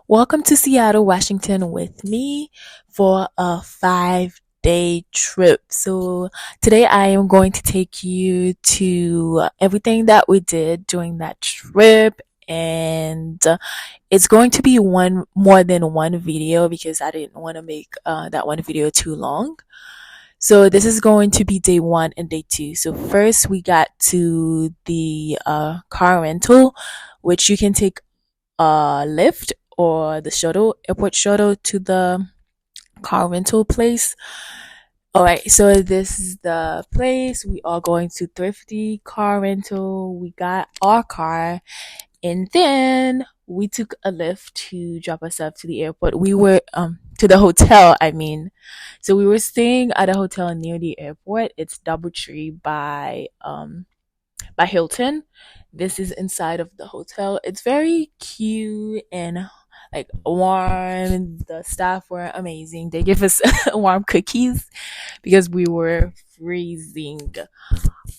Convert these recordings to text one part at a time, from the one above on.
Welcome to Seattle, Washington with me for a 5-day trip. So today I am going to take you to everything that we did during that trip, and it's going to be one more than one video because I didn't want to make that one video too long. So this is going to be day one and day two. So first we got to the car rental, which you can take Lyft or the airport shuttle to the car rental place. All right, so this is the place. We are going to Thrifty Car Rental. We got our car, and then we took a Lyft to drop us off to the airport. We were to the hotel, I mean. So we were staying at a hotel near the airport. It's Doubletree by Hilton. This is inside of the hotel. It's very cute and like warm. The staff were amazing. They gave us warm cookies because we were freezing.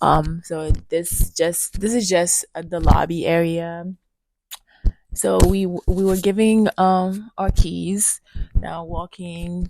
So this is just the lobby area. So we were giving our keys. Now walking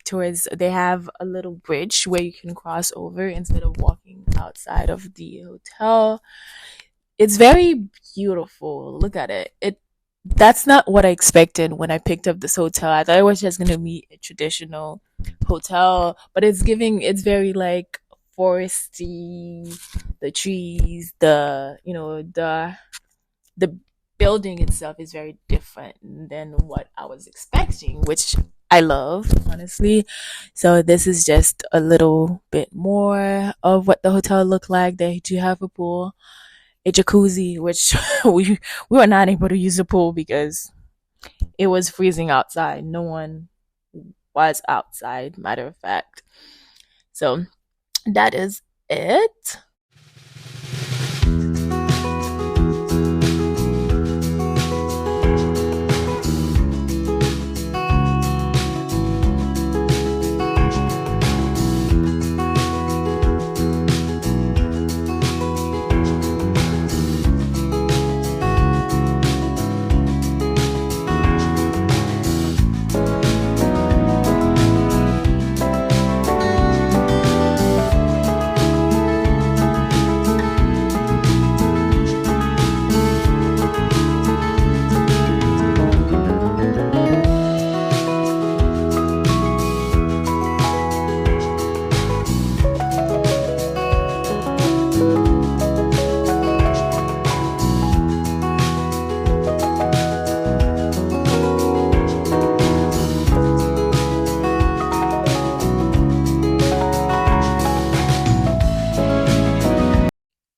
towards, they have a little bridge where you can cross over instead of walking outside of the hotel. It's very beautiful. Look at it. That's not what I expected when I picked up this hotel. I thought it was just gonna be a traditional hotel, but it's very like foresty, the trees, the building itself is very different than what I was expecting, which I love, honestly. So this is just a little bit more of what the hotel looked like. They do have a pool, a jacuzzi, which we were not able to use the pool because it was freezing outside. No one was outside, matter of fact. So that is it.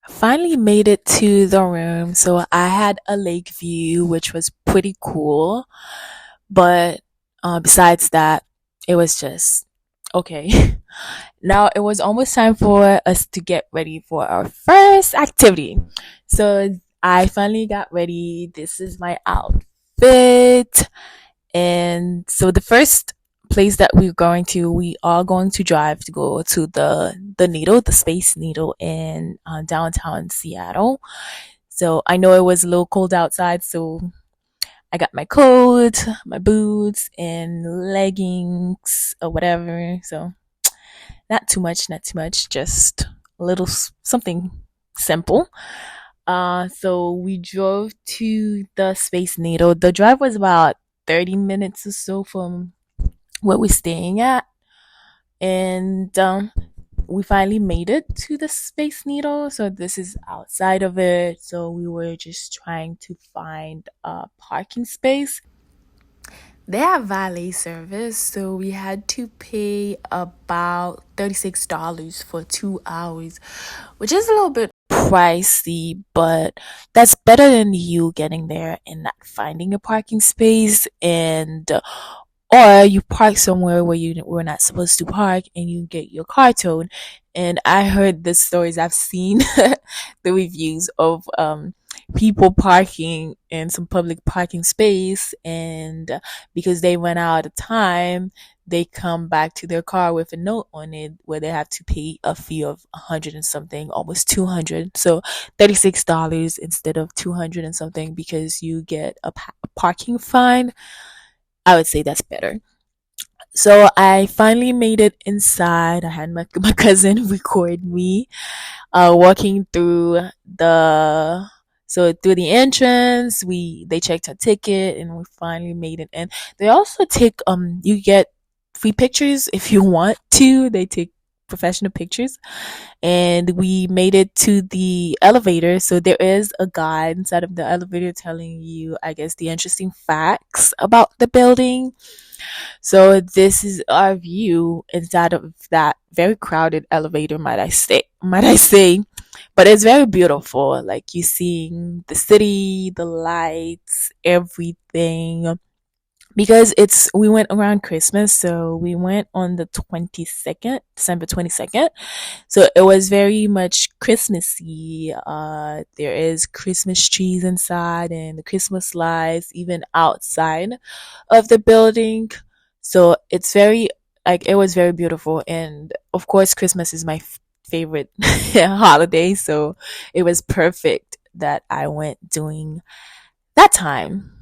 Finally made it to the room. So I had a lake view, which was pretty cool. But besides that, it was just okay. Now it was almost time for us to get ready for our first activity. So I finally got ready. This is my outfit. And so the first place that we are going to drive to go to the Space Needle in downtown Seattle. So I know it was a little cold outside, so I got my coat, my boots, and leggings or whatever. So not too much, just a little something simple. So we drove to the Space Needle. The drive was about 30 minutes or so from where we're staying at, and we finally made it to the Space Needle. So this is outside of it. So we were just trying to find a parking space. They have valet service, so we had to pay about $36 for 2 hours, which is a little bit pricey, but that's better than you getting there and not finding a parking space, and or you park somewhere where you were not supposed to park and you get your car towed. And I heard the stories, I've seen the reviews of people parking in some public parking space, and because they run out of time, they come back to their car with a note on it where they have to pay a fee of 100 and something, almost 200. So $36 instead of 200 and something because you get a parking fine, I would say that's better. So I finally made it inside. I had my cousin record me walking through the through the entrance. They checked our ticket and we finally made it in. They also take you get free pictures if you want to. They take professional pictures, and we made it to the elevator. So there is a guide inside of the elevator telling you, I guess, the interesting facts about the building. So this is our view inside of that very crowded elevator, might I say. But it's very beautiful. Like, you seeing the city, the lights, everything. Because we went around Christmas, so we went on the 22nd, December 22nd. So it was very much Christmassy. There is Christmas trees inside and the Christmas lights even outside of the building. So it was very beautiful. And of course, Christmas is my favorite holiday. So it was perfect that I went during that time.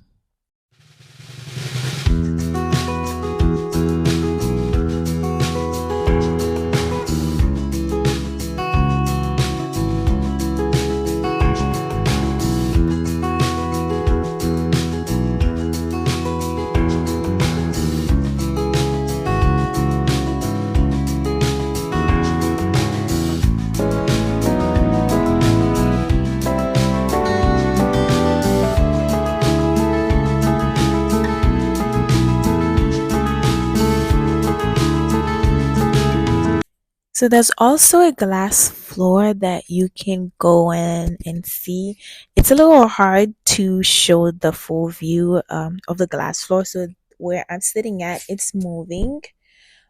So there's also a glass floor that you can go in and see. It's a little hard to show the full view of the glass floor. So where I'm sitting at, it's moving,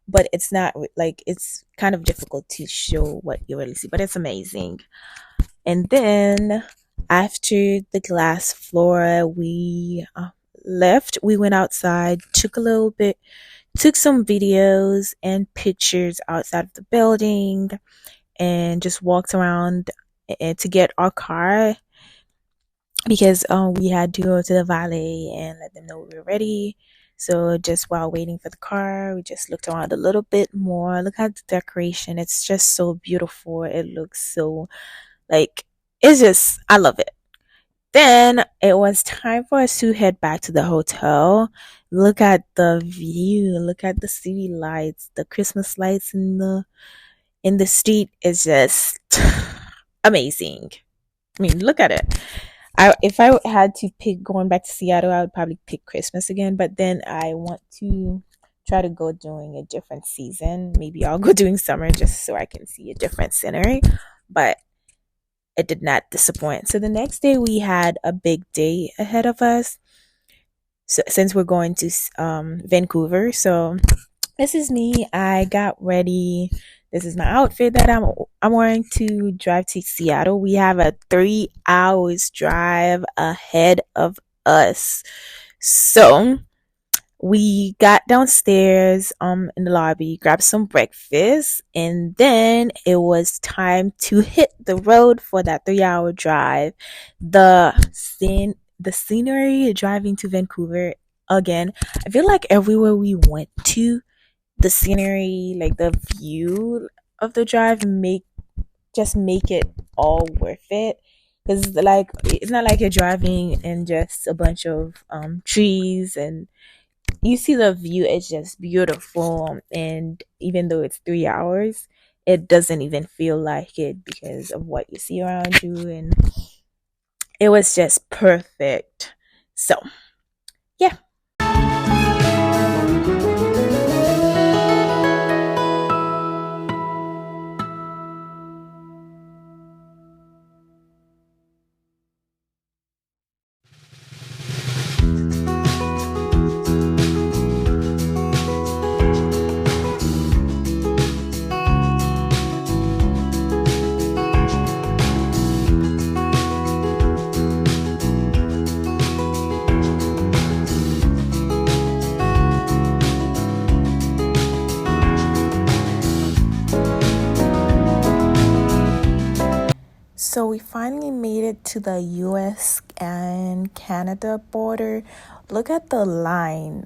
but it's not like it's kind of difficult to show what you really see. But it's amazing. And then after the glass floor, we left. We went outside, took some videos and pictures outside of the building, and just walked around to get our car because we had to go to the valet and let them know we were ready. So just while waiting for the car, we just looked around a little bit more. Look at the decoration. It's just so beautiful. It looks so like it's just I love it. Then it was time for us to head back to the hotel. Look at the view. Look at the city lights. The Christmas lights in the street is just amazing. I mean, look at it. If I had to pick going back to Seattle, I would probably pick Christmas again. But then I want to try to go during a different season. Maybe I'll go during summer just so I can see a different scenery. But it did not disappoint. So the next day we had a big day ahead of us. So since we're going to Vancouver, so this is me. I got ready. This is my outfit that I'm wearing to drive to Seattle. We have a 3 hours drive ahead of us. So we got downstairs in the lobby, grabbed some breakfast, and then it was time to hit the road for that 3 hour drive. The scenery driving to Vancouver, again, I feel like everywhere we went to, the scenery, like the view of the drive, make it all worth it. Because like it's not like you're driving in just a bunch of trees, and you see the view. It's just beautiful, and even though it's 3 hours, it doesn't even feel like it because of what you see around you, and it was just perfect. So yeah. So we finally made it to the US and Canada border. Look at the line.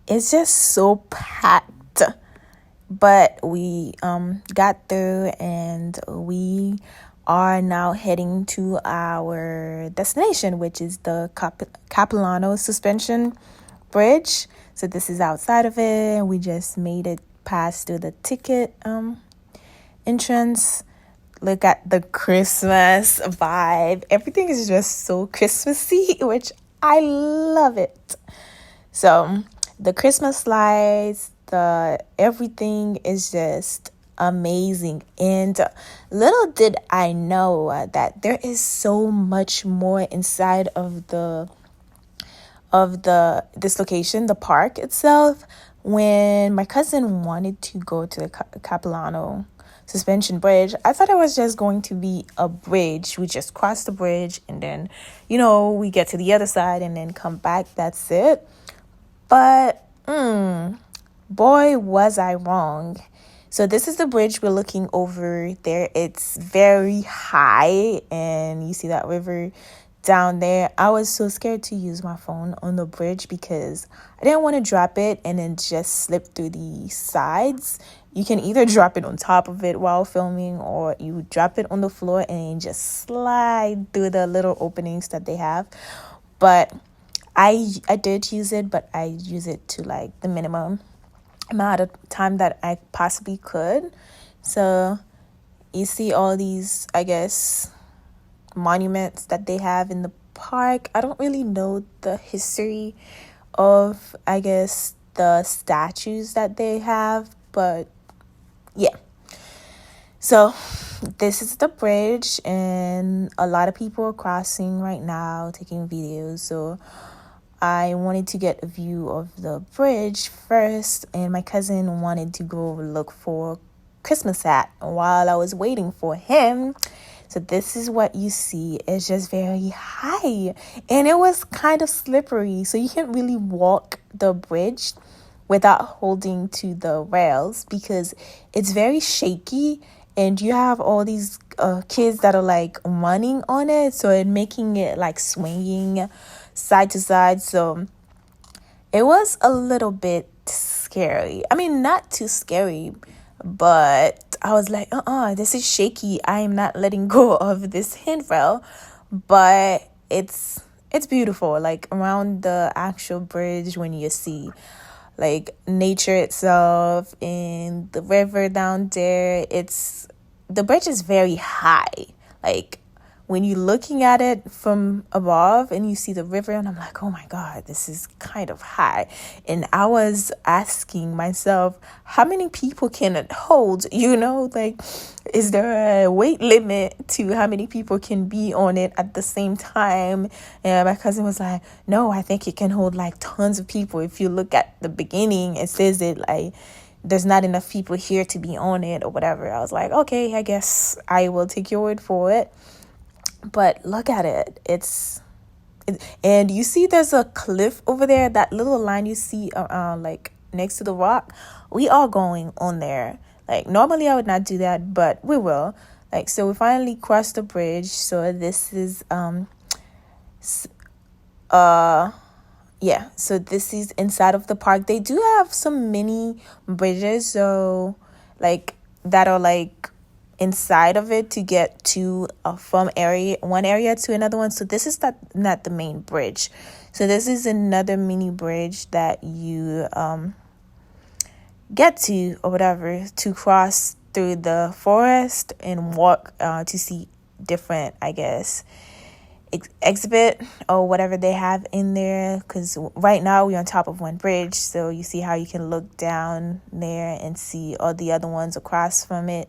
It's just so packed. But we got through, and we are now heading to our destination, which is the Capilano Suspension Bridge. So this is outside of it. We just made it past through the ticket entrance. Look at the Christmas vibe. Everything is just so Christmassy, which I love it. So the Christmas lights, the everything is just amazing. And little did I know that there is so much more inside of this location, the park itself. When my cousin wanted to go to the Capilano Suspension Bridge, I thought it was just going to be a bridge. We just cross the bridge and then, we get to the other side and then come back. That's it. But boy, was I wrong. So this is the bridge we're looking over there. It's very high, and you see that river down there. I was so scared to use my phone on the bridge because I didn't want to drop it and then just slip through the sides. You can either drop it on top of it while filming, or you drop it on the floor and just slide through the little openings that they have. But I did use it, but I use it to like the minimum amount of time that I possibly could. So you see all these, I guess, monuments that they have in the park. I don't really know the history of, I guess, the statues that they have, but yeah. So this is the bridge, and a lot of people are crossing right now, taking videos. So I wanted to get a view of the bridge first, and my cousin wanted to go look for Christmas hat while I was waiting for him. So this is what you see. It's just very high, and it was kind of slippery, so you can't really walk the bridge without holding to the rails because it's very shaky, and you have all these kids that are like running on it, so it making it like swinging side to side. So it was a little bit scary. I mean, not too scary, but I was like, this is shaky. I am not letting go of this handrail. But it's beautiful. Like around the actual bridge, when you see like nature itself and the river down there, the bridge is very high. Like when you're looking at it from above and you see the river, and I'm like, oh my God, this is kind of high. And I was asking myself, how many people can it hold? Like, is there a weight limit to how many people can be on it at the same time? And my cousin was like, no, I think it can hold like tons of people. If you look at the beginning, it says it like there's not enough people here to be on it or whatever. I was like, okay, I guess I will take your word for it. But look at it. And you see there's a cliff over there. That little line you see like next to the rock. We are going on there. Like normally I would not do that, but we will. Like, so we finally crossed the bridge. So this is so this is inside of the park. They do have some mini bridges, so like that are like inside of it to get to from one area to another one. So this is not the main bridge. So this is another mini bridge that you get to or whatever to cross through the forest and walk to see different, I guess, exhibit or whatever they have in there, because right now we're on top of one bridge, so you see how you can look down there and see all the other ones across from it.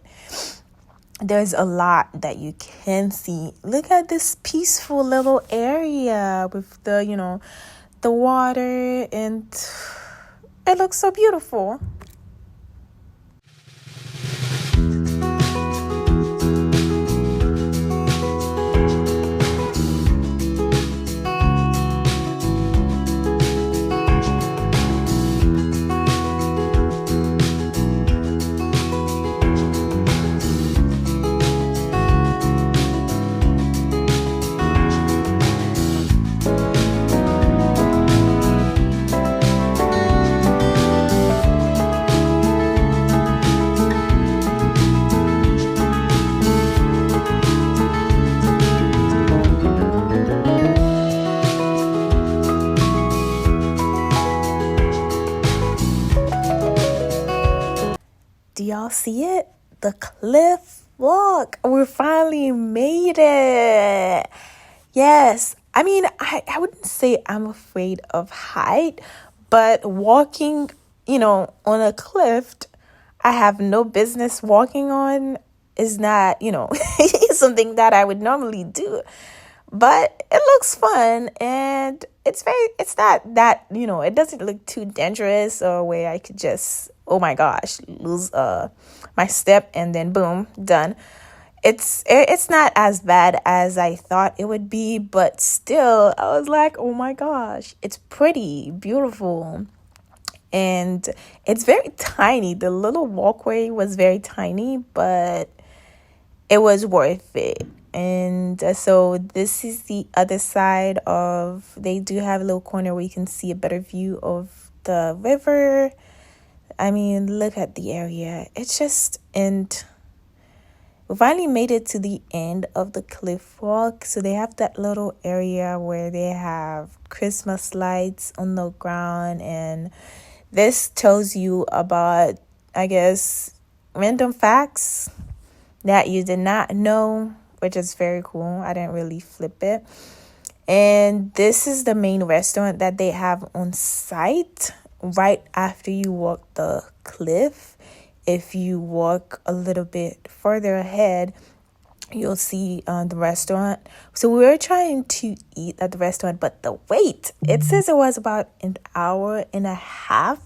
There's a lot that you can see. Look at this peaceful little area with the water, and it looks so beautiful. see it? The cliff walk. We finally made it. Yes. I mean, I wouldn't say I'm afraid of height, but walking, on a cliff I have no business walking on is not, something that I would normally do. But it looks fun, and it's not that, it doesn't look too dangerous or where I could just, oh my gosh, lose my step and then boom, done. It's not as bad as I thought it would be, but still I was like, oh my gosh, it's pretty beautiful. And it's very tiny. The little walkway was very tiny, but it was worth it. And so this is the other side of, they do have a little corner where you can see a better view of the river. I mean, look at the area. It's just, and we finally made it to the end of the cliff walk. So they have that little area where they have Christmas lights on the ground, and this tells you about, I guess, random facts that you did not know, which is very cool. I didn't really flip it. And this is the main restaurant that they have on site right after you walk the cliff. If you walk a little bit further ahead, you'll see the restaurant. So we were trying to eat at the restaurant, but the wait, it says it was about an hour and a half.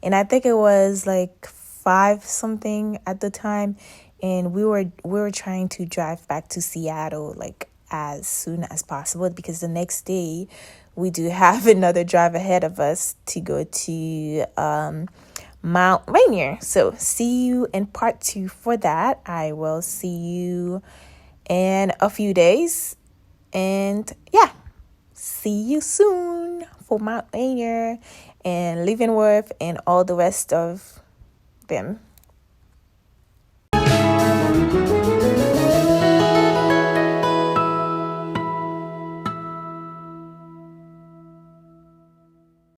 And I think it was like 5 something at the time. And we were trying to drive back to Seattle like as soon as possible, because the next day we do have another drive ahead of us to go to Mount Rainier. So see you in part 2 for that. I will see you in a few days. And yeah, see you soon for Mount Rainier and Leavenworth and all the rest of them.